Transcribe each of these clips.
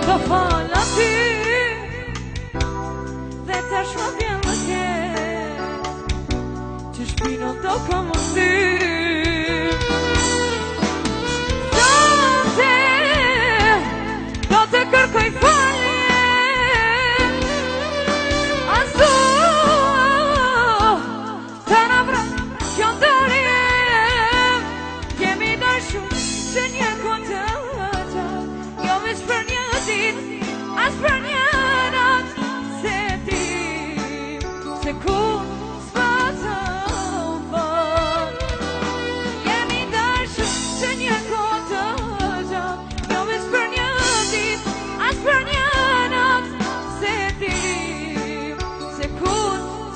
të falë aty dhe tash më vjen më ke që shpinën do kam ty. Do të kërkoj falje asu të në vrën kjo ndërje jemi dashur që një kote jo veç për një dit as për një nat se ti se ku s'pa të fal jemi dashur që një kote jo veç për një dit as për një nat se ti se ku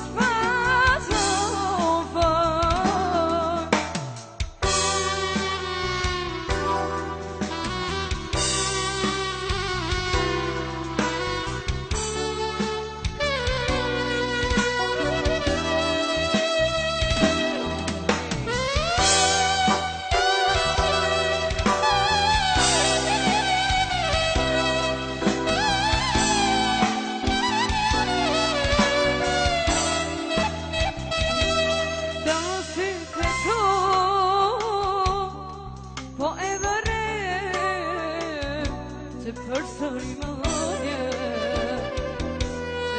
s'pa të fal. Po e vëre që përsëri më vënje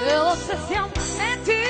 e ose s'jam e ti